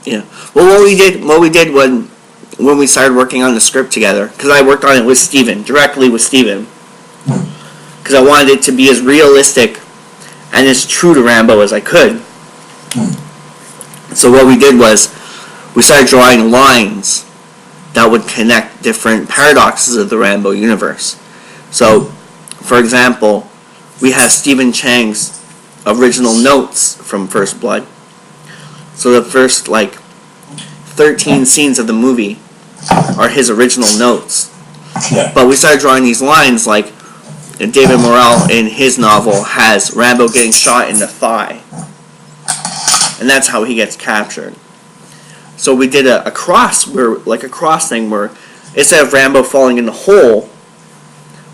Yeah. Well, what we did when we started working on the script together, because I worked on it with Steven, directly with Steven, because I wanted it to be as realistic and as true to Rambo as I could. So what we did was we started drawing lines that would connect different paradoxes of the Rambo universe. So, for example, we have Stephen Chang's original notes from First Blood. So the first, 13 scenes of the movie are his original notes. Yeah. But we started drawing these lines, like David Morrell in his novel has Rambo getting shot in the thigh. And that's how he gets captured. So we did a cross thing where instead of Rambo falling in the hole,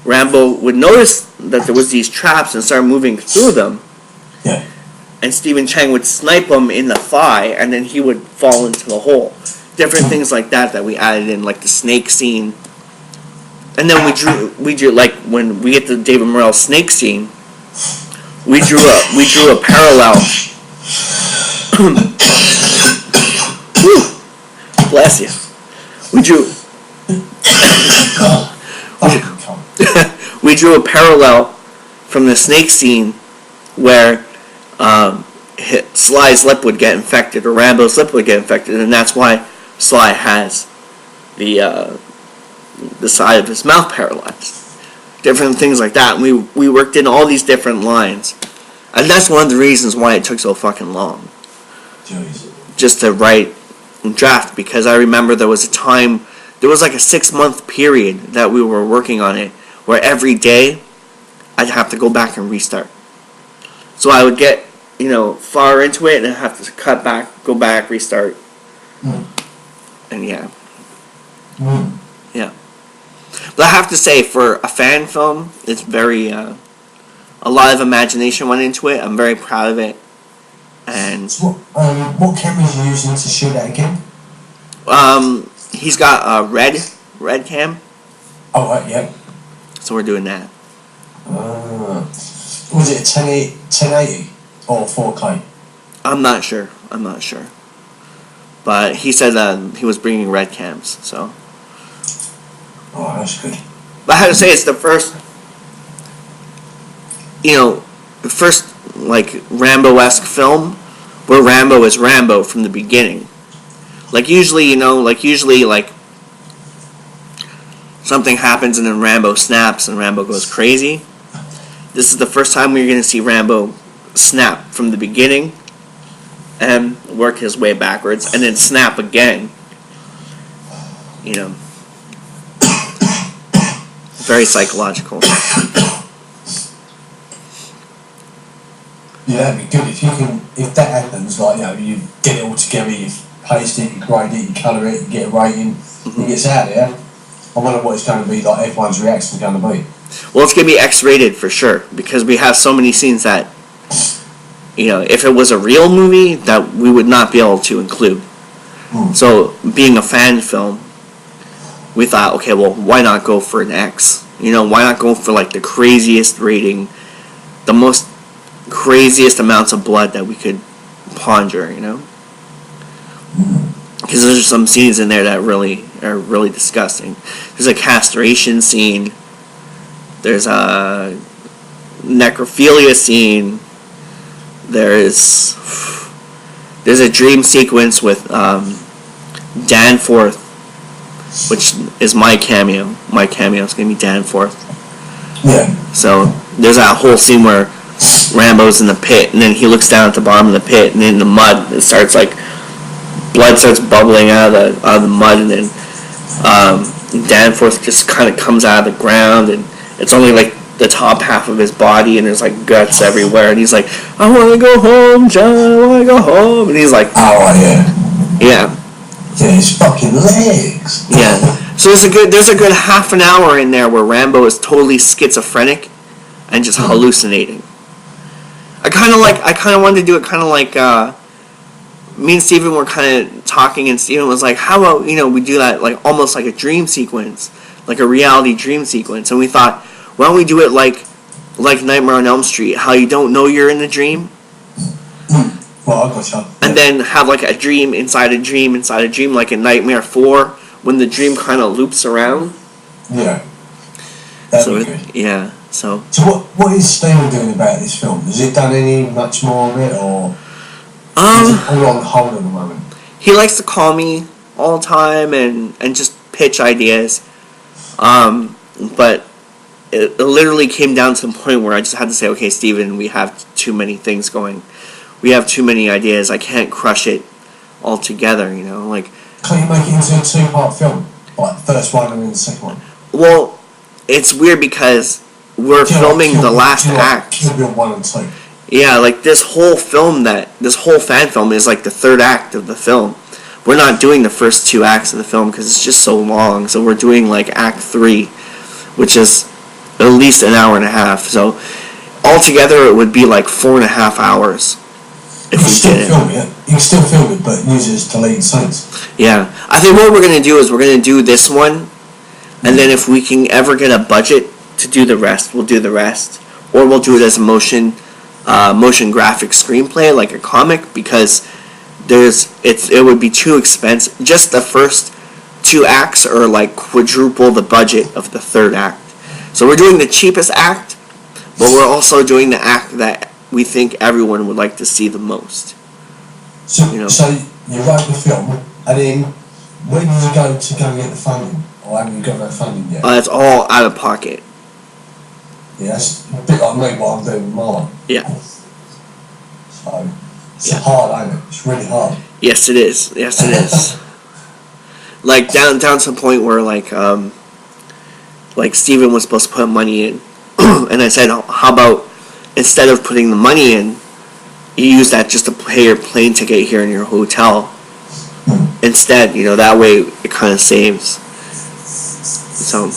Rambo would notice that there was these traps and start moving through them. Yeah. And Stephen Chang would snipe him in the thigh, and then he would fall into the hole. Different things like that we added in, like the snake scene. And then we drew like when we get to David Morrell's snake scene, we drew a parallel. Whew. Bless you. We drew a parallel from the snake scene where Sly's lip would get infected, or Rambo's lip would get infected, and that's why Sly has the side of his mouth paralyzed. Different things like that. And we worked in all these different lines, and that's one of the reasons why it took so fucking long. Jeez. Just to write and draft, because I remember there was like a 6-month period that we were working on it, where every day I'd have to go back and restart. So I would get, far into it and I'd have to cut back, go back, restart. And yeah. Yeah. But I have to say, for a fan film, it's very, a lot of imagination went into it. I'm very proud of it. And so what cameras are you using to shoot that again? He's got a red cam. Oh, right, yeah. So we're doing that. Was it 1080 or 4K? I'm not sure. But he said he was bringing red cams, so. Oh, that's good. But I have to say, it's the first, Rambo-esque film where Rambo is Rambo from the beginning. Usually something happens and then Rambo snaps and Rambo goes crazy. This is the first time we're going to see Rambo snap from the beginning and work his way backwards and then snap again. Very psychological. Yeah, that'd be good if that happens. You get it all together, you paste it, you grade it, you colour it, you get a rating, it gets out there. I wonder what it's going to be like. Everyone's reaction is going to be. Well, it's going to be X-rated for sure, because we have so many scenes that, if it was a real movie, that we would not be able to include. So, being a fan film, we thought, okay, well, why not go for an X? Why not go for the craziest rating, the most craziest amounts of blood that we could conjure, Because there's some scenes in there that are really disgusting. There's a castration scene. There's a necrophilia scene. There's a dream sequence with Danforth, which is my cameo. My cameo is going to be Danforth. Yeah. So there's that whole scene where Rambo's in the pit, and then he looks down at the bottom of the pit, and in the mud, it starts blood starts bubbling out of the mud, and then Danforth just kind of comes out of the ground, and it's only the top half of his body, and there's guts everywhere, and he's like, I want to go home, John, I want to go home, and he's like, oh yeah. Yeah. Yeah, his fucking legs. Yeah. So there's a good half an hour in there where Rambo is totally schizophrenic and just hallucinating. I kind of wanted to do it me and Steven were kind of talking, and Steven was like, how about, we do that almost like a dream sequence, like a reality dream sequence. And we thought, why don't we do it like Nightmare on Elm Street, how you don't know you're in the dream? Well, I gotcha. And and then have like a dream inside a dream inside a dream, like in Nightmare 4, when the dream kind of loops around. Yeah. That'd be good. Yeah. So what is Steven doing about this film? Has it done any much more of it, or is it all on hold at the moment? He likes to call me all the time and just pitch ideas. But it literally came down to the point where I just had to say, okay, Steven, we have too many things going. We have too many ideas. I can't crush it all together, you know, like. Can't you make it into a 2-part film? Like the first one and then the second one? Well, it's weird because we're filming the last act. Kill Bill 1 and 2. Yeah, like this whole fan film is like the third act of the film. We're not doing the first 2 acts of the film because it's just so long. So we're doing like Act 3, which is at least an hour and a half. So altogether it would be like 4.5 hours. You can still film it, but use it as deleted scenes. Yeah, I think what we're gonna do is we're gonna do this one, and then if we can ever get a budget to do the rest, we'll do the rest, or we'll do it as a motion graphic screenplay, like a comic, because it would be too expensive. Just the first 2 acts are like quadruple the budget of the third act. So we're doing the cheapest act, but we're also doing the act that we think everyone would like to see the most. So you write the film, and then when did you go to go get the funding, or haven't you got that funding yet? It's all out of pocket. Yeah, that's a bit like me, what I'm doing with mine. Yeah. So it's hard, ain't it? It's really hard. Yes, it is. Yes, it is. Like down to the point where like Steven was supposed to put money in, and I said, how about instead of putting the money in, you use that just to pay your plane ticket here in your hotel. Instead, you know, that way it kind of saves. So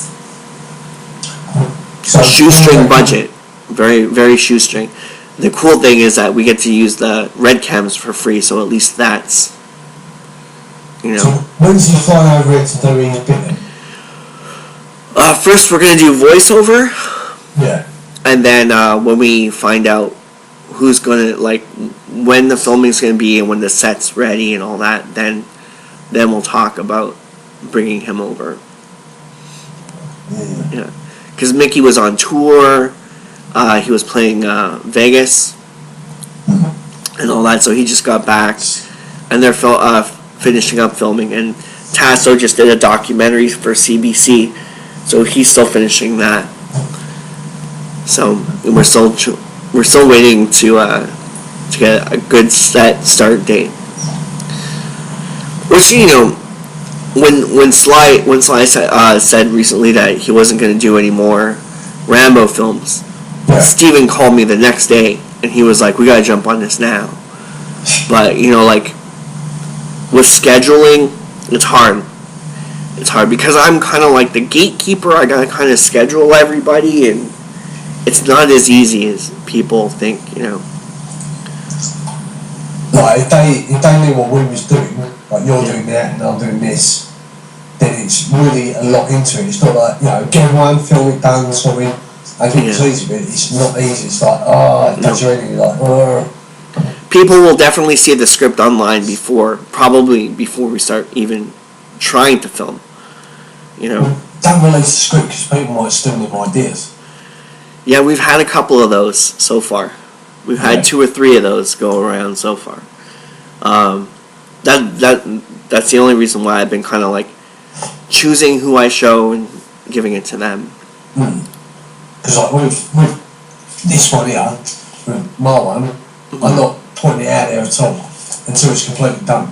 shoestring budget, very very shoestring. The cool thing is that we get to use the red cams for free, so at least that's, you know. So when did you fly over here to do his bit? First we're gonna do voiceover. Yeah. And then when we find out who's gonna, like, when the filming's gonna be and when the set's ready and all that, then we'll talk about bringing him over. Yeah, because Mickey was on tour. He was playing Vegas and all that, so he just got back, and they're finishing up filming. And Tasso just did a documentary for CBC, so he's still finishing that. So we're still waiting to get a good set start date. Which, you know, when Sly said recently that he wasn't going to do any more Rambo films, Steven called me the next day and he was like, "We got to jump on this now." But, you know, like with scheduling, it's hard. It's hard because I'm kind of like the gatekeeper. I got to kind of schedule everybody, and it's not as easy as people think, you know. Like, if they knew what we was doing, like you're doing that and I'm doing this, then it's really a lot into it. It's not like, you know, get one, film it done, sorry. I think it's easy, but it's not easy. It's like, it does you anything, like, People will definitely see the script online probably before we start even trying to film, you know. Don't release the script because people might steal them ideas. Yeah, we've had a couple of those so far. We've had 2 or 3 of those go around so far. That's the only reason why I've been kind of like choosing who I show and giving it to them. Because like with this one here, with my one, I'm not putting it out there at all until it's completely done.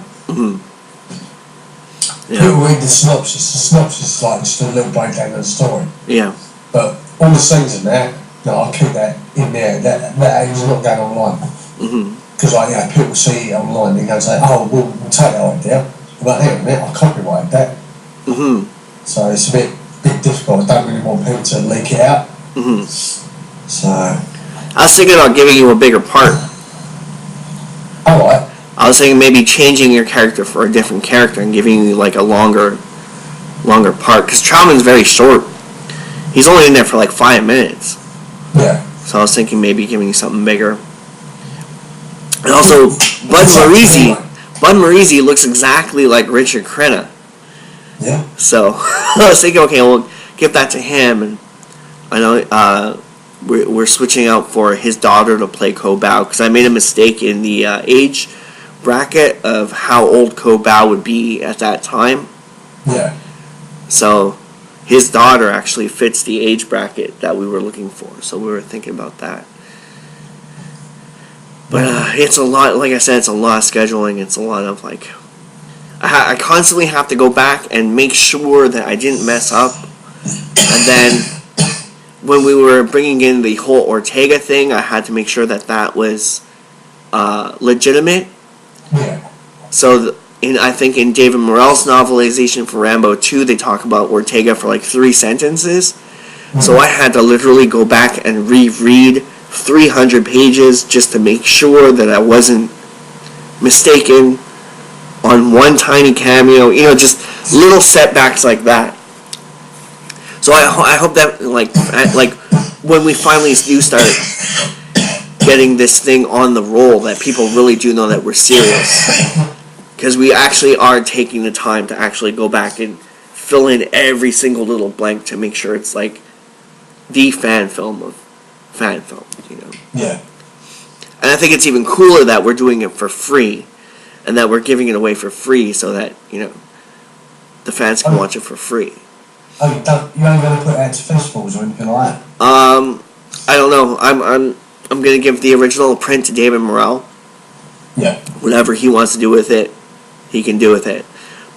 People read the synopsis. The synopsis is like just a little breakdown of the story. Yeah. But all the scenes in there, I'll keep that in there. That is not going online. Because people see it online and go and say, "Oh, we'll take that idea." But hang on a minute, I copyrighted that. So it's a bit difficult. I don't really want people to leak it out. So I was thinking about giving you a bigger part. Alright. I was thinking maybe changing your character for a different character and giving you like a longer part. Because Trauman's very short. He's only in there for like 5 minutes. Yeah. So I was thinking maybe giving you something bigger. And also, Bud Marisi looks exactly like Richard Crenna. Yeah. So I was thinking, okay, we'll give that to him, and I know we're switching out for his daughter to play Ko Bao, because I made a mistake in the age bracket of how old Ko Bao would be at that time. Yeah. So his daughter actually fits the age bracket that we were looking for. So we were thinking about that. But it's a lot, like I said, it's a lot of scheduling. It's a lot of, like, I constantly have to go back and make sure that I didn't mess up. And then when we were bringing in the whole Ortega thing, I had to make sure that that was legitimate. Yeah. So I think in David Morrell's novelization for Rambo 2, they talk about Ortega for like 3 sentences. So I had to literally go back and reread 300 pages just to make sure that I wasn't mistaken on one tiny cameo. You know, just little setbacks like that. So I hope that like when we finally do start getting this thing on the roll, that people really do know that we're serious. Because we actually are taking the time to actually go back and fill in every single little blank to make sure it's like the fan film of fan films, you know. Yeah. And I think it's even cooler that we're doing it for free, and that we're giving it away for free, so that, you know, the fans can watch it for free. Oh, you ain't gonna put it out to festivals or anything like that? I don't know. I'm gonna give the original print to David Morrell. Yeah. Whatever he wants to do with it, he can do with it.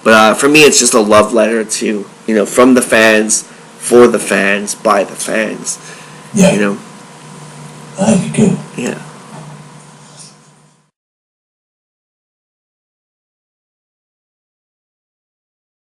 But for me, it's just a love letter to, you know, from the fans, for the fans, by the fans. Yeah. You know. That'd be good. Yeah.